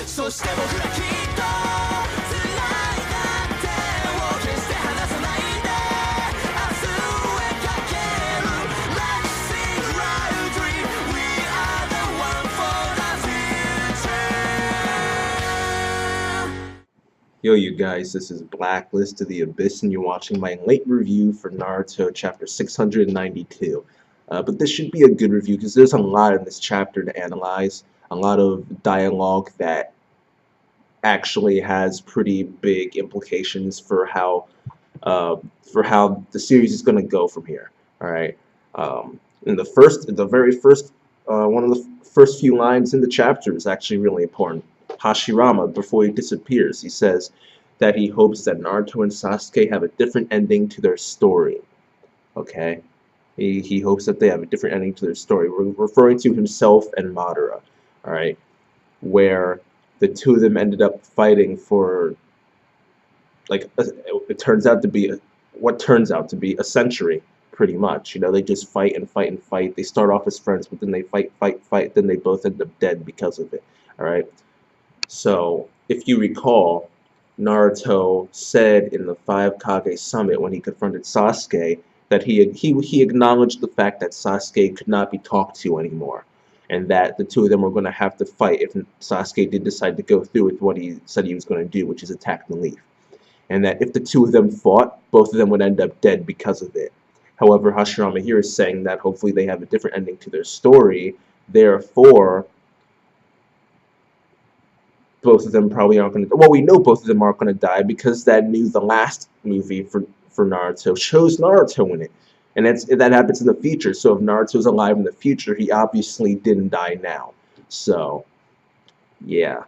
そして僕らきっと繋いだ手を決して離さないで明日へかける Let's sing loudly We are the one for the future. Yo, you guys, this is Blacklist to the Abyss, and you're watching my late review for Naruto chapter 692. But this should be a good review because there's a lot in this chapter to analyze, a lot of dialogue that actually has pretty big implications for how the series is going to go from here. All right. The very first, one of the first few lines in the chapter is actually really important. Hashirama, before he disappears, he says that he hopes that Naruto and Sasuke have a different ending to their story. Okay. He hopes that they have a different ending to their story. We're referring to himself and Madara. All right. Where the two of them ended up fighting for, like, it turns out to be what turns out to be a century, pretty much. You know, they just fight and fight and fight. They start off as friends, but then they fight, then they both end up dead because of it. All right. So, if you recall, Naruto said in the Five Kage Summit when he confronted Sasuke that he acknowledged the fact that Sasuke could not be talked to anymore, and that the two of them were going to have to fight if Sasuke did decide to go through with what he said he was going to do, which is attack the leaf. And that if the two of them fought, both of them would end up dead because of it. However, Hashirama here is saying that hopefully they have a different ending to their story, therefore both of them probably aren't going to... Well, we know both of them aren't going to die because the last movie for Naruto shows Naruto in it. And that happens in the future, so if Naruto's alive in the future, he obviously didn't die now. So, yeah.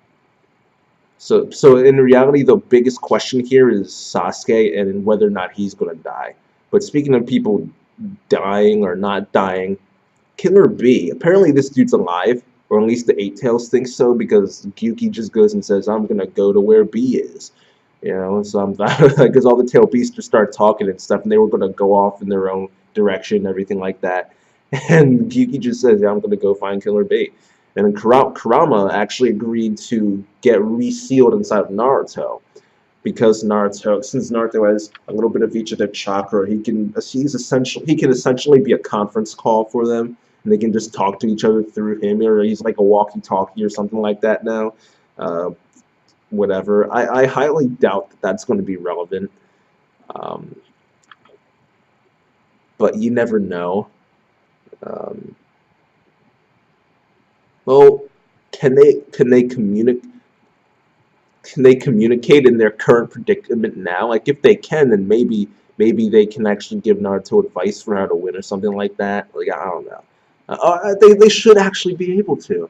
So in reality, the biggest question here is Sasuke and whether or not he's going to die. But speaking of people dying or not dying, Killer B, apparently this dude's alive, or at least the Eight Tails think so, because Gyuki just goes and says, I'm going to go to where B is. You know, so because all the tail beasts just start talking and stuff, and they were going to go off in their own direction and everything like that. And Gyuki just says, yeah, I'm going to go find Killer B. And then Kurama actually agreed to get resealed inside of Naruto, because since Naruto has a little bit of each of their chakra, he can essentially be a conference call for them, and they can just talk to each other through him, or he's like a walkie-talkie or something like that now. Whatever. I highly doubt that that's going to be relevant. But you never know. Well, can they communicate in their current predicament now? Like, if they can, then maybe they can actually give Naruto advice for how to win or something like that. Like, I don't know. They should actually be able to.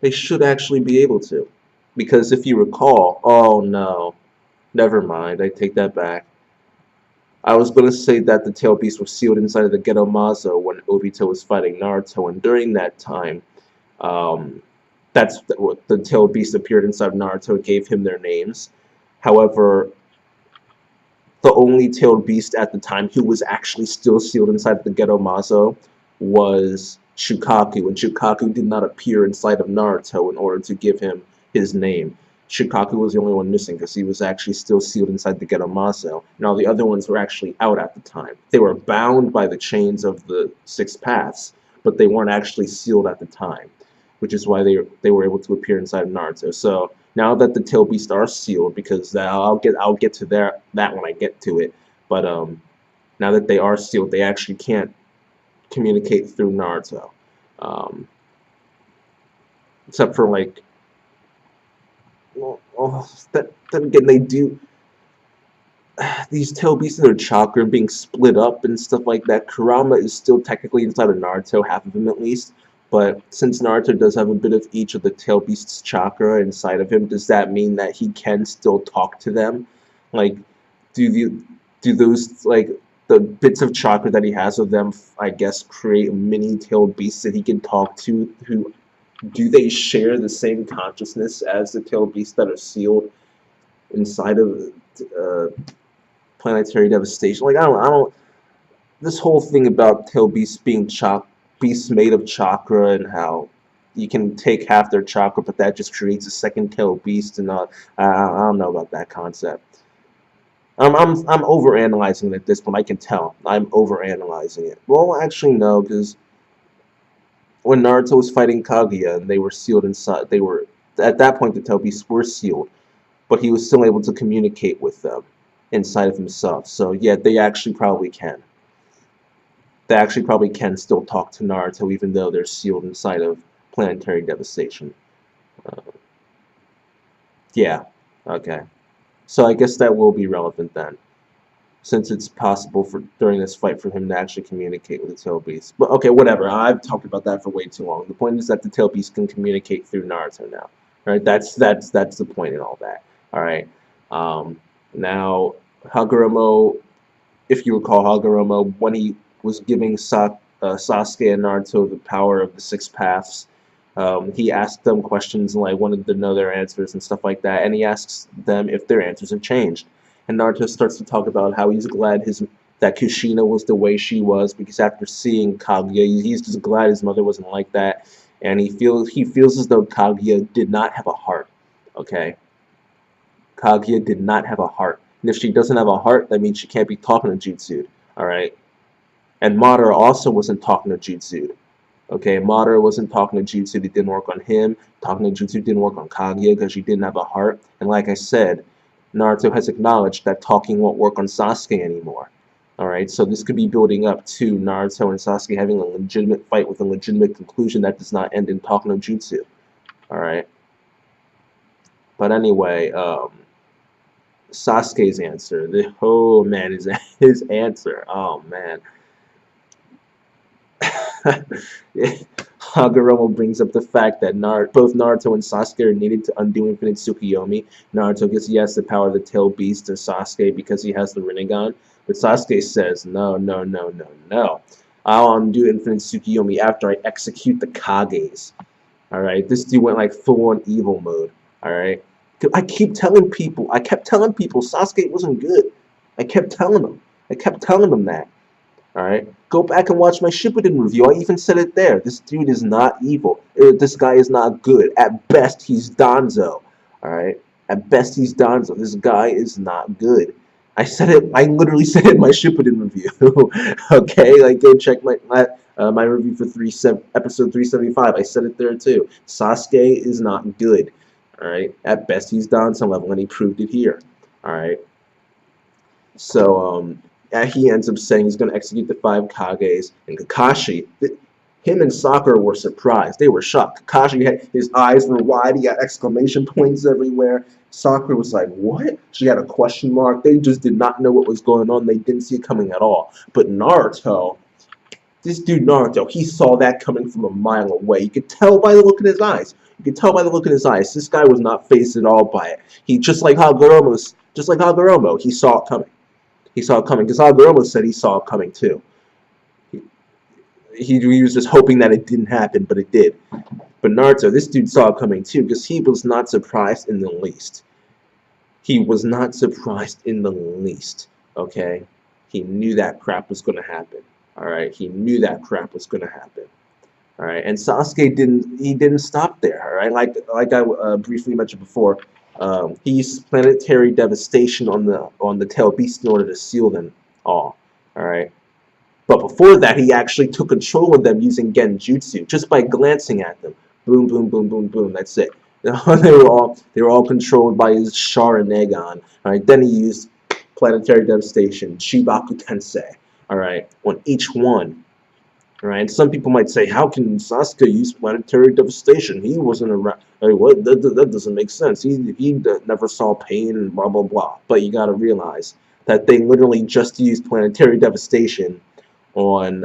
They should actually be able to. Because if you recall, oh no, never mind, I take that back. I was going to say that the tail beasts were sealed inside of the Ghetto Mazo when Obito was fighting Naruto, and during that time, that's what the tail beast appeared inside of Naruto and gave him their names. However, the only tailed beast at the time who was actually still sealed inside of the Ghetto Mazo was Shukaku, and Shukaku did not appear inside of Naruto in order to give him his name. Shukaku was the only one missing because he was actually still sealed inside the Ghetto Mazo, and all the other ones were actually out at the time. They were bound by the chains of the Six Paths, but they weren't actually sealed at the time, which is why they were able to appear inside of Naruto. So now that the tail beasts are sealed, because I'll get to that when I get to it, but now that they are sealed, they actually can't communicate through Naruto, except for like. Well, then again, they do. These tail beasts and their chakra being split up and stuff like that. Kurama is still technically inside of Naruto, half of him at least. But since Naruto does have a bit of each of the tail beasts' chakra inside of him, does that mean that he can still talk to them? Like, do those, like, the bits of chakra that he has of them, I guess, create mini tailed beasts that he can talk to? Do they share the same consciousness as the tailed beasts that are sealed inside of planetary devastation. Like I don't. This whole thing about tail beasts being beasts made of chakra and how you can take half their chakra, but that just creates a second tail beast and all. I don't know about that concept. I'm overanalyzing it at this point. I can tell I'm overanalyzing it. Well, actually no, because when Naruto was fighting Kaguya and they were sealed inside, they were at that point the tail beasts were sealed, but he was still able to communicate with them inside of himself. So yeah, they actually probably can. They actually probably can still talk to Naruto even though they're sealed inside of planetary devastation. Uh, yeah, okay. So I guess that will be relevant then, since it's possible for during this fight for him to actually communicate with the Tail Beast. But okay, whatever. I've talked about that for way too long. The point is that the Tail Beast can communicate through Naruto now. Right? That's the point in all that. All right. Now Hagoromo, if you recall Hagoromo, when he was giving Sasuke and Naruto the power of the six paths, he asked them questions and like wanted to know their answers and stuff like that, and he asks them if their answers have changed. And Naruto starts to talk about how he's glad that Kushina was the way she was because after seeing Kaguya, he's just glad his mother wasn't like that, and he feels as though Kaguya did not have a heart. Okay, Kaguya did not have a heart, and if she doesn't have a heart, that means she can't be talking to Jutsu. All right, and Madara also wasn't talking to Jutsu. Okay, Madara wasn't talking to Jutsu, it didn't work on him. Talking to Jutsu didn't work on Kaguya because she didn't have a heart. And like I said, Naruto has acknowledged that talking won't work on Sasuke anymore. Alright, so this could be building up to Naruto and Sasuke having a legitimate fight with a legitimate conclusion that does not end in talking to Jutsu. Alright. But anyway, Sasuke's answer. Oh man, his answer. Oh man. Hagoromo brings up the fact that both Naruto and Sasuke are needed to undo Infinite Tsukuyomi. Naruto gets yes the power of the Tail Beast to Sasuke because he has the Rinnegan, but Sasuke says no, no, no, no, no. I'll undo Infinite Tsukuyomi after I execute the Kages. All right, this dude went like full-on evil mode. All right, I kept telling people Sasuke wasn't good. I kept telling them that. Alright? Go back and watch my Shippuden review. I even said it there. This dude is not evil. This guy is not good. At best, he's Danzo. Alright? At best, he's Danzo. This guy is not good. I said it. I literally said it in my Shippuden review. Okay? Like, go check my review for episode 375. I said it there too. Sasuke is not good. Alright? At best, he's Danzo level, and he proved it here. Alright? So, he ends up saying he's going to execute the 5 Kages, and Kakashi, him and Sakura were surprised. They were shocked. Kakashi had his eyes were wide. He had exclamation points everywhere. Sakura was like, "What?" She had a question mark. They just did not know what was going on. They didn't see it coming at all. But Naruto, this dude Naruto, he saw that coming from a mile away. You could tell by the look in his eyes. You could tell by the look in his eyes. This guy was not fazed at all by it. He just like Hagoromo, he saw it coming. He saw it coming because Hagoromo said he saw it coming too. He was just hoping that it didn't happen, but it did. But Naruto, this dude saw it coming too because he was not surprised in the least. He was not surprised in the least. Okay, he knew that crap was going to happen. All right, he knew that crap was going to happen. All right, and Sasuke didn't stop there. All right, like I briefly mentioned before. He used planetary devastation on the tail beast in order to seal them all. Alright. But before that he actually took control of them using Genjutsu, just by glancing at them. Boom, boom, boom, boom, boom, that's it. they were all controlled by his Sharingan. Alright, then he used planetary devastation, Chibaku Tensei, alright, on each one. Right? Some people might say, how can Sasuke use planetary devastation? He wasn't around. Like, what? That doesn't make sense. He never saw pain and blah, blah, blah. But you got to realize that they literally just used planetary devastation on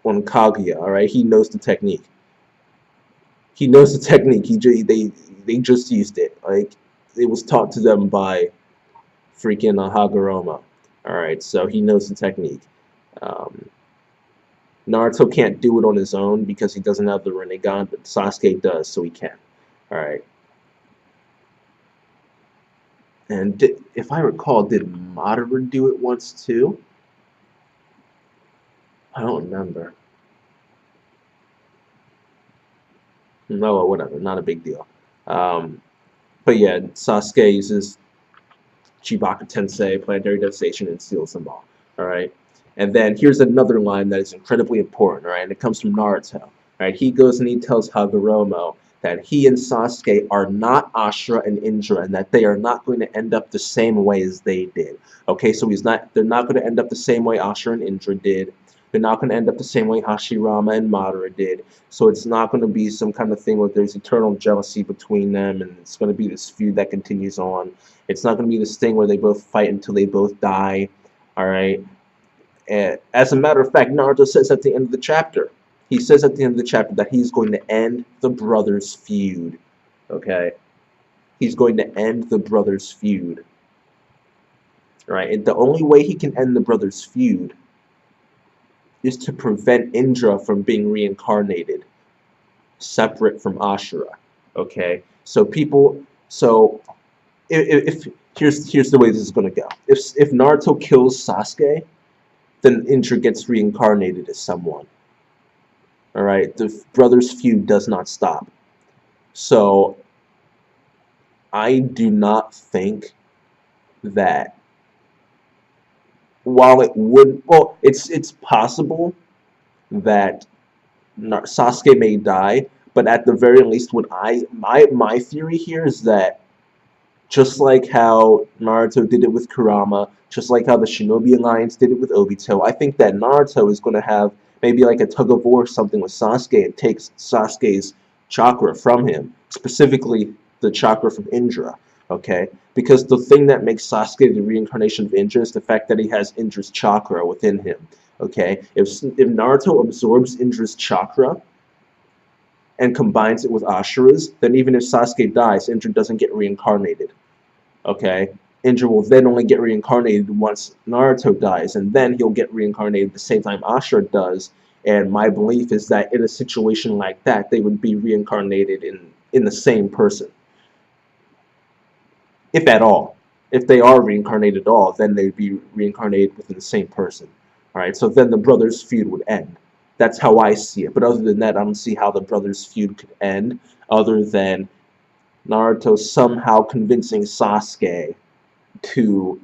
Kaguya, all right? He knows the technique. He knows the technique. They just used it. Like, it was taught to them by freaking Hagoromo. All right, so he knows the technique. Naruto can't do it on his own because he doesn't have the Rinnegan, but Sasuke does, so he can. Alright. And if I recall, did Madara do it once too? I don't remember. No, whatever, not a big deal. Um, but yeah, Sasuke uses Chibaka Tensei, Planetary Devastation, and steals them all. Alright? And then here's another line that is incredibly important, alright? And it comes from Naruto. Alright, he goes and he tells Hagoromo that he and Sasuke are not Ashura and Indra, and that they are not going to end up the same way as they did. Okay, so they're not going to end up the same way Ashura and Indra did. They're not going to end up the same way Hashirama and Madara did. So it's not going to be some kind of thing where there's eternal jealousy between them, and it's going to be this feud that continues on. It's not going to be this thing where they both fight until they both die. All right. And as a matter of fact, Naruto says at the end of the chapter, he says at the end of the chapter that he's going to end the brothers' feud. Okay. He's going to end the brothers' feud. Right. And the only way he can end the brothers' feud is to prevent Indra from being reincarnated, separate from Ashura. Okay. So if here's the way this is gonna go. If Naruto kills Sasuke, then Indra gets reincarnated as someone. All right, the brothers' feud does not stop. So I do not think that while it would, well, it's possible that Sasuke may die, but at the very least, my theory here is that just like how Naruto did it with Kurama, just like how the Shinobi Alliance did it with Obito, I think that Naruto is going to have maybe like a tug of war or something with Sasuke and takes Sasuke's chakra from him, specifically the chakra from Indra, okay? Because the thing that makes Sasuke the reincarnation of Indra is the fact that he has Indra's chakra within him, okay? If Naruto absorbs Indra's chakra and combines it with Ashura's, then even if Sasuke dies, Indra doesn't get reincarnated. Okay? Indra will then only get reincarnated once Naruto dies, and then he'll get reincarnated at the same time Ashura does. And my belief is that in a situation like that, they would be reincarnated in the same person. If at all. If they are reincarnated at all, then they'd be reincarnated within the same person. Alright, so then the brothers' feud would end. That's how I see it. But other than that, I don't see how the brothers' feud could end, other than Naruto somehow convincing Sasuke to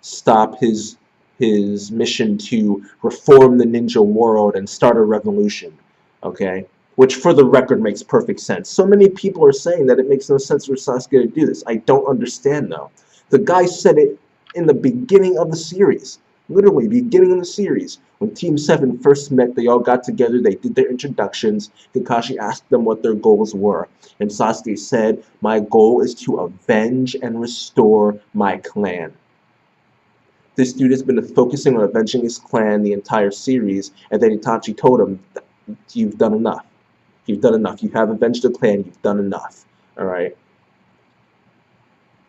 stop his mission to reform the ninja world and start a revolution. Okay? Which, for the record, makes perfect sense. So many people are saying that it makes no sense for Sasuke to do this. I don't understand, though. The guy said it in the beginning of the series. Literally, beginning of the series. When Team 7 first met, they all got together, they did their introductions. Kakashi asked them what their goals were. And Sasuke said, "My goal is to avenge and restore my clan." This dude has been focusing on avenging his clan the entire series, and then Itachi told him, "You've done enough. You've done enough. You have avenged the clan. You've done enough." Alright?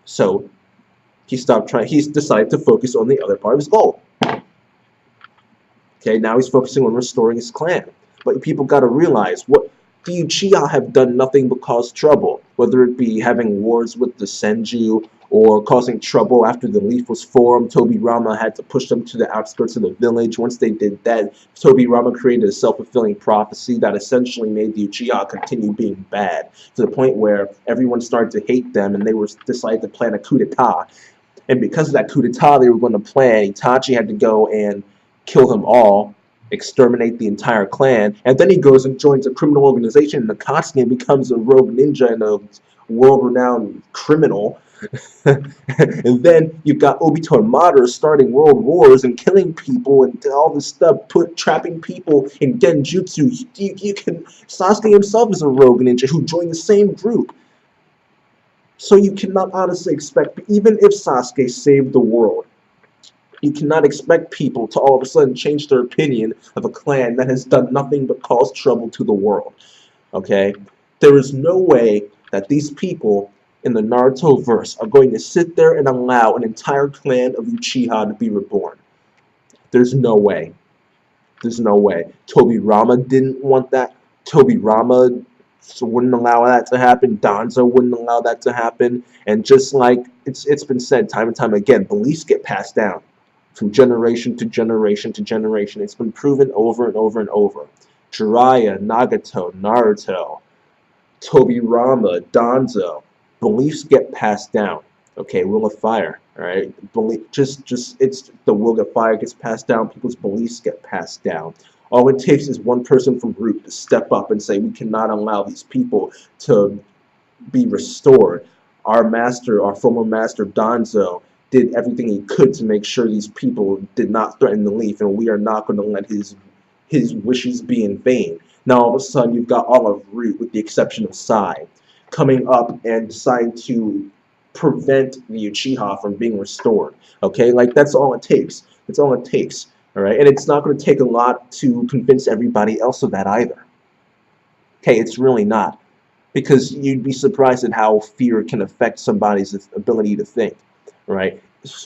So, he stopped trying. He's decided to focus on the other part of his goal. Okay, now he's focusing on restoring his clan. But people gotta realize, what the Uchiha have done nothing but cause trouble. Whether it be having wars with the Senju, or causing trouble after the Leaf was formed. Tobirama had to push them to the outskirts of the village. Once they did that, Tobirama created a self-fulfilling prophecy that essentially made the Uchiha continue being bad, to the point where everyone started to hate them, and they decided to plan a coup d'etat. And because of that coup d'etat they were going to plan, Itachi had to go and kill them all, exterminate the entire clan, and then he goes and joins a criminal organization, and Akatsuki becomes a rogue ninja and a world-renowned criminal. And then you've got Obito and Madara starting world wars and killing people and all this stuff, trapping people in genjutsu. Sasuke himself is a rogue ninja who joined the same group. So you cannot honestly expect, even if Sasuke saved the world, you cannot expect people to all of a sudden change their opinion of a clan that has done nothing but cause trouble to the world. Okay? There is no way that these people in the Naruto verse are going to sit there and allow an entire clan of Uchiha to be reborn. There's no way. There's no way. Tobirama didn't want that. Tobirama So wouldn't allow that to happen. Donzo wouldn't allow that to happen. And just like it's been said time and time again, beliefs get passed down from generation to generation to generation. It's been proven over and over and over. Jiraiya, Nagato, Naruto, Tobirama, Donzo, beliefs get passed down. Okay, Will of Fire. All right, just it's the Will of Fire gets passed down. People's beliefs get passed down. All it takes is one person from group to step up and say we cannot allow these people to be restored. Our master, our former master Donzo, did everything he could to make sure these people did not threaten the leaf, and we are not going to let his wishes be in vain. Now all of a sudden you've got all of Root, with the exception of Sai, coming up and deciding to prevent the Uchiha from being restored. Okay, like that's all it takes. That's all it takes. All right, and it's not going to take a lot to convince everybody else of that either. Okay, it's really not, because you'd be surprised at how fear can affect somebody's ability to think. Right?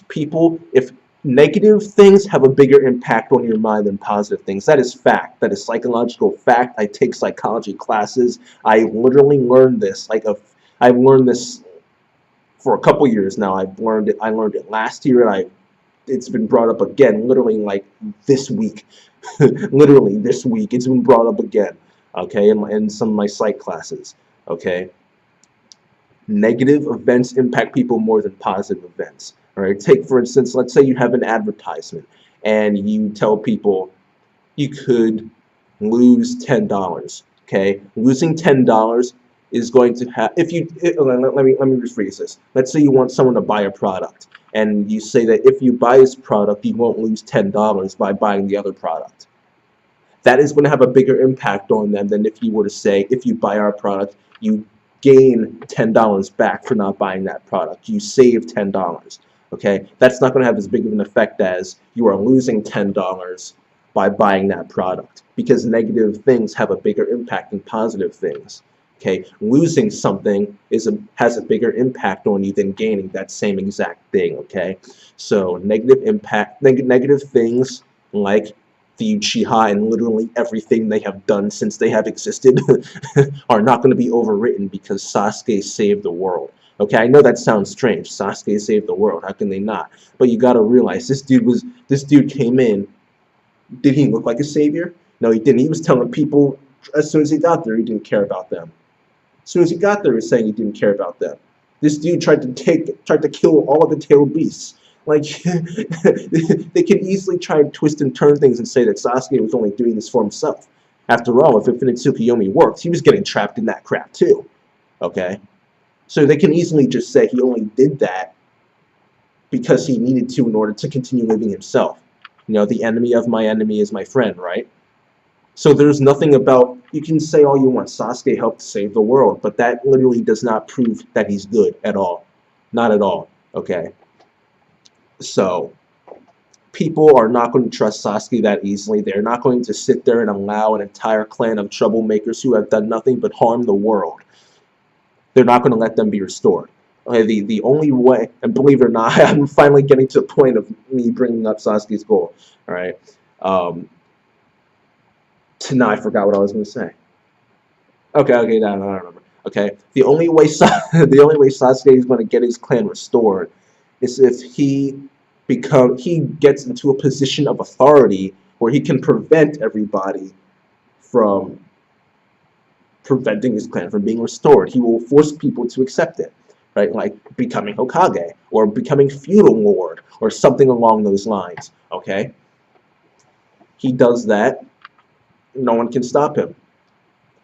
People, if negative things have a bigger impact on your mind than positive things. That is fact. That is psychological fact. I take psychology classes. I literally learned this. I've learned this for a couple years now. I've learned it. I learned it last year, and it's been brought up again. Literally, like this week. Literally this week, it's been brought up again. Okay, in some of my psych classes. Okay. Negative events impact people more than positive events. All right. Take, for instance, let's say you have an advertisement and you tell people you could lose $10. Okay. Losing $10 is going to have, if you, let me rephrase this. Let's say you want someone to buy a product and you say that if you buy this product, you won't lose $10 by buying the other product. That is going to have a bigger impact on them than if you were to say, if you buy our product, you gain $10 back for not buying that product. You save $10. Okay, that's not going to have as big of an effect as you are losing $10 by buying that product, because negative things have a bigger impact than positive things. Okay, losing something has a bigger impact on you than gaining that same exact thing. Okay, so negative things like the Uchiha and literally everything they have done since they have existed are not going to be overwritten because Sasuke saved the world. Okay, I know that sounds strange. Sasuke saved the world. How can they not? But you got to realize this dude came in. Did he look like a savior? No, he didn't. He was telling people as soon as he got there he didn't care about them. As soon as he got there, he was saying he didn't care about them. This dude tried to kill all of the tailed beasts. Like, they could easily try and twist and turn things and say that Sasuke was only doing this for himself. After all, if Infinite Tsukuyomi worked, he was getting trapped in that crap too. Okay? So they can easily just say he only did that because he needed to in order to continue living himself. You know, the enemy of my enemy is my friend, right? So there's nothing about, you can say all you want, Sasuke helped save the world, but that literally does not prove that he's good at all. Not at all. Okay? So, people are not going to trust Sasuke that easily. They're not going to sit there and allow an entire clan of troublemakers who have done nothing but harm the world. They're not going to let them be restored. Okay, the only way, and believe it or not, I'm finally getting to the point of me bringing up Sasuke's goal. All right. Now I forgot what I was going to say. Okay, no, I don't remember. Okay, the only way Sasuke is going to get his clan restored is if he gets into a position of authority where he can prevent everybody from preventing his clan from being restored. He will force people to accept it, right? Like becoming Hokage or becoming feudal lord or something along those lines. Okay, he does that. No one can stop him.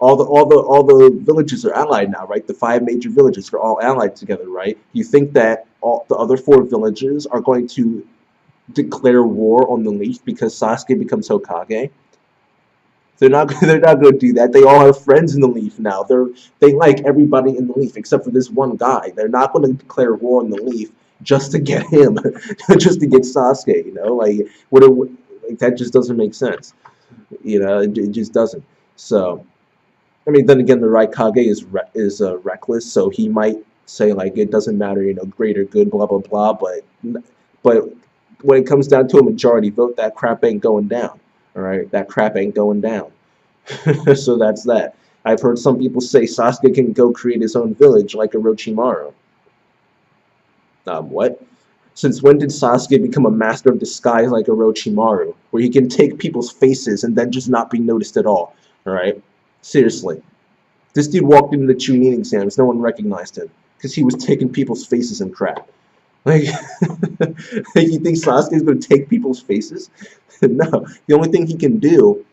All the villages are allied now, right? The 5 major villages are all allied together, right? You think that all the other 4 villages are going to declare war on the Leaf because Sasuke becomes Hokage? They're not going to do that. They all have friends in the Leaf now. They like everybody in the Leaf except for this one guy. They're not going to declare war on the Leaf just to get him, just to get Sasuke. You know, like like that just doesn't make sense. You know, it just doesn't. So. I mean, then again, the Raikage is reckless, so he might say like it doesn't matter, you know, greater good, blah blah blah. But when it comes down to a majority vote, that crap ain't going down. All right, that crap ain't going down. So that's that. I've heard some people say Sasuke can go create his own village like Orochimaru. What? Since when did Sasuke become a master of disguise like Orochimaru, where he can take people's faces and then just not be noticed at all? Alright? Seriously. This dude walked into the Chunin exams, no one recognized him, because he was taking people's faces and crap. Like, you think Sasuke's going to take people's faces? No. The only thing he can do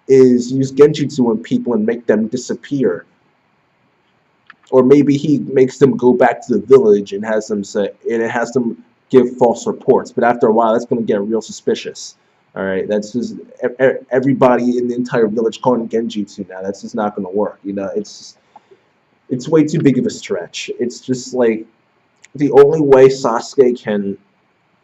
is use genjutsu on people and make them disappear. Or maybe he makes them go back to the village and has them give false reports. But after a while, that's going to get real suspicious. All right, that's just everybody in the entire village calling genjutsu now. That's just not going to work. You know, it's way too big of a stretch. It's just like the only way Sasuke can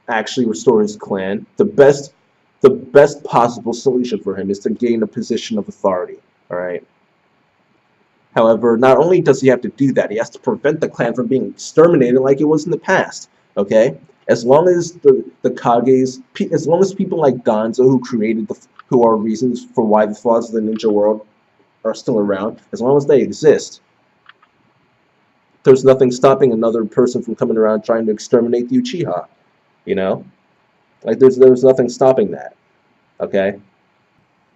actually restore his clan, the best possible solution for him is to gain a position of authority. All right. However, not only does he have to do that, he has to prevent the clan from being exterminated like it was in the past. Okay, as long as the Kages, as long as people like Gonzo, who are reasons for why the flaws of the ninja world are still around, as long as they exist, there's nothing stopping another person from coming around trying to exterminate the Uchiha. You know, like there's nothing stopping that. Okay.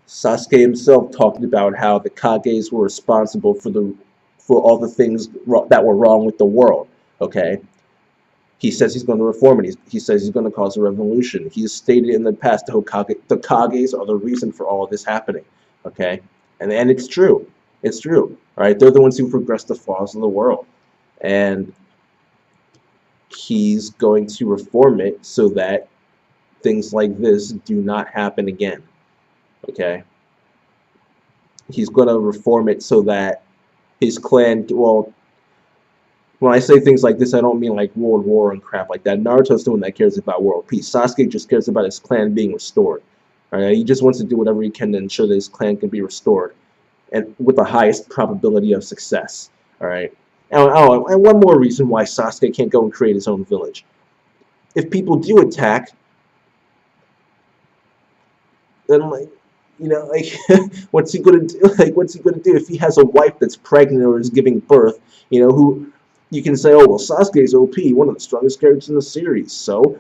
Sasuke himself talked about how the Kages were responsible for all the things that were wrong with the world. Okay, he says he's going to reform it. He says he's going to cause a revolution. He's stated in the past the Kages are the reason for all of this happening. Okay, and it's true. It's true. All right, they're the ones who progressed the flaws of the world, and he's going to reform it so that things like this do not happen again. Okay, he's going to reform it so that his clan, well, when I say things like this, I don't mean like world war and crap like that. Naruto's the one that cares about world peace. Sasuke just cares about his clan being restored. Alright, he just wants to do whatever he can to ensure that his clan can be restored, and with the highest probability of success. Alright, and one more reason why Sasuke can't go and create his own village. If people do attack, then like, you know, like, what's he gonna do? Like, what's he gonna do if he has a wife that's pregnant or is giving birth? You know, who you can say, oh well, Sasuke's OP, one of the strongest characters in the series. So,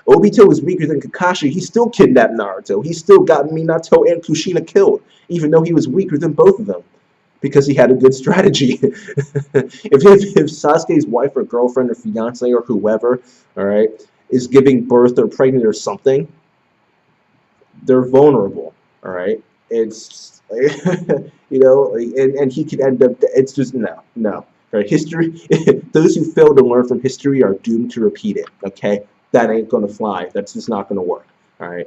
Obito is weaker than Kakashi. He still kidnapped Naruto. He still got Minato and Kushina killed, even though he was weaker than both of them, because he had a good strategy. if Sasuke's wife or girlfriend or fiance or whoever, all right, is giving birth or pregnant or something, they're vulnerable. All right, it's you know, and he could end up. It's just no. Right, history. Those who fail to learn from history are doomed to repeat it. Okay, that ain't gonna fly. That's just not gonna work. All right.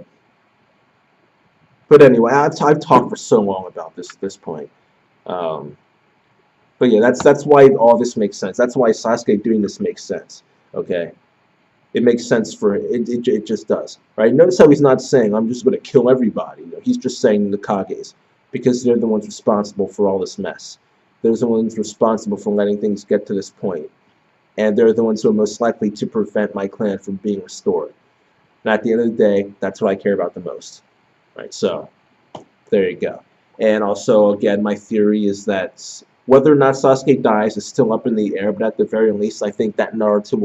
But anyway, I've talked for so long about this point. But yeah, that's why all this makes sense. That's why Sasuke doing this makes sense. Okay. It makes sense for it. It just does, right? Notice how he's not saying I'm just going to kill everybody. You know, he's just saying the Kages, because they're the ones responsible for all this mess. They're the ones responsible for letting things get to this point, and they're the ones who are most likely to prevent my clan from being restored. And at the end of the day, that's what I care about the most, right? So there you go. And also, again, my theory is that whether or not Sasuke dies is still up in the air, but at the very least, I think that Naruto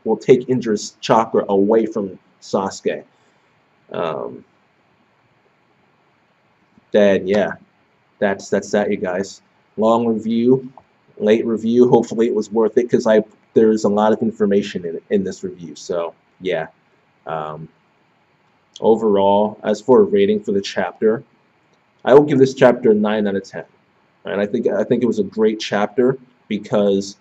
will take Indra's chakra away from Sasuke. Then yeah, that's that, you guys. Long review, late review. Hopefully, it was worth it because there's a lot of information in this review. So yeah. Overall, as for a rating for the chapter, I will give this chapter a 9 out of 10. And I think it was a great chapter because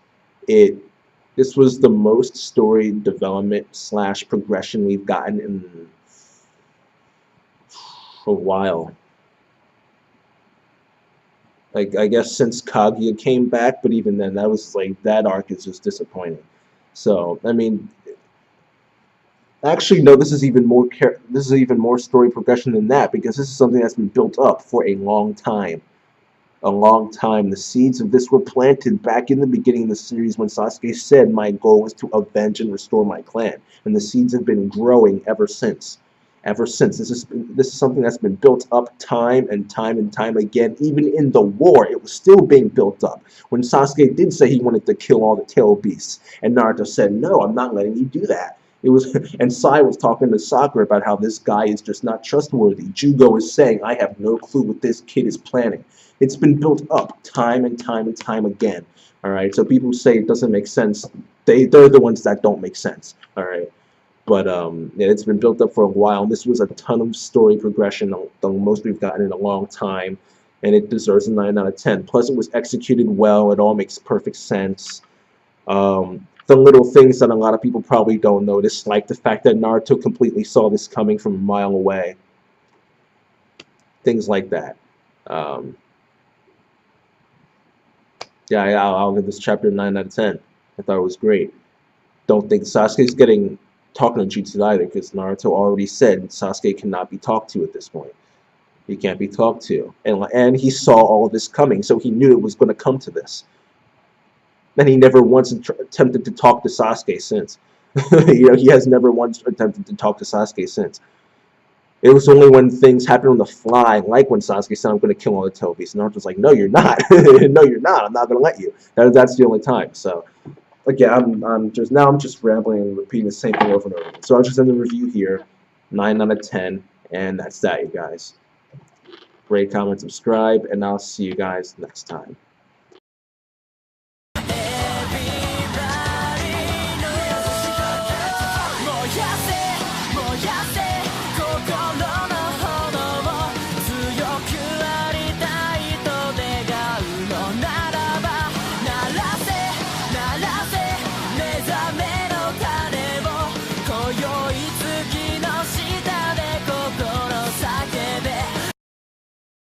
this was the most story development / progression we've gotten in a while. Like, I guess since Kaguya came back, but even then, that arc is just disappointing. So I mean, actually, no, this is even more story progression than that, because this is something that's been built up for a long time. The seeds of this were planted back in the beginning of the series when Sasuke said my goal was to avenge and restore my clan, and the seeds have been growing ever since. ever since. This is something that's been built up time and time again. Even in the war, it was still being built up. When Sasuke did say he wanted to kill all the tail beasts, and Naruto said, "No, I'm not letting you do that." It was, and Sai was talking to Sakura about how this guy is just not trustworthy. Jugo is saying, "I have no clue what this kid is planning." It's been built up time and time again. All right, so people say it doesn't make sense. They're the ones that don't make sense. All right. But yeah, it's been built up for a while. And this was a ton of story progression, the most we've gotten in a long time, and it deserves a 9 out of 10. Plus, it was executed well. It all makes perfect sense. The little things that a lot of people probably don't notice, like the fact that Naruto completely saw this coming from a mile away. Things like that. Um, yeah, I'll give this chapter a 9 out of 10. I thought it was great. Don't think Sasuke's getting talking to Jutsu either, because Naruto already said Sasuke cannot be talked to at this point. He can't be talked to, and he saw all of this coming, so he knew it was going to come to this. And he never once attempted to talk to Sasuke since. He has never once attempted to talk to Sasuke since. It was only when things happened on the fly, like when Sasuke said, "I'm going to kill all the tail beasts," and Naruto's like, "No, you're not. No, you're not. I'm not going to let you." That's the only time. So. Again, I'm just rambling and repeating the same thing over and over again. So I'll just end the review here, 9 out of 10, and that's that, you guys. Rate, comment, subscribe, and I'll see you guys next time.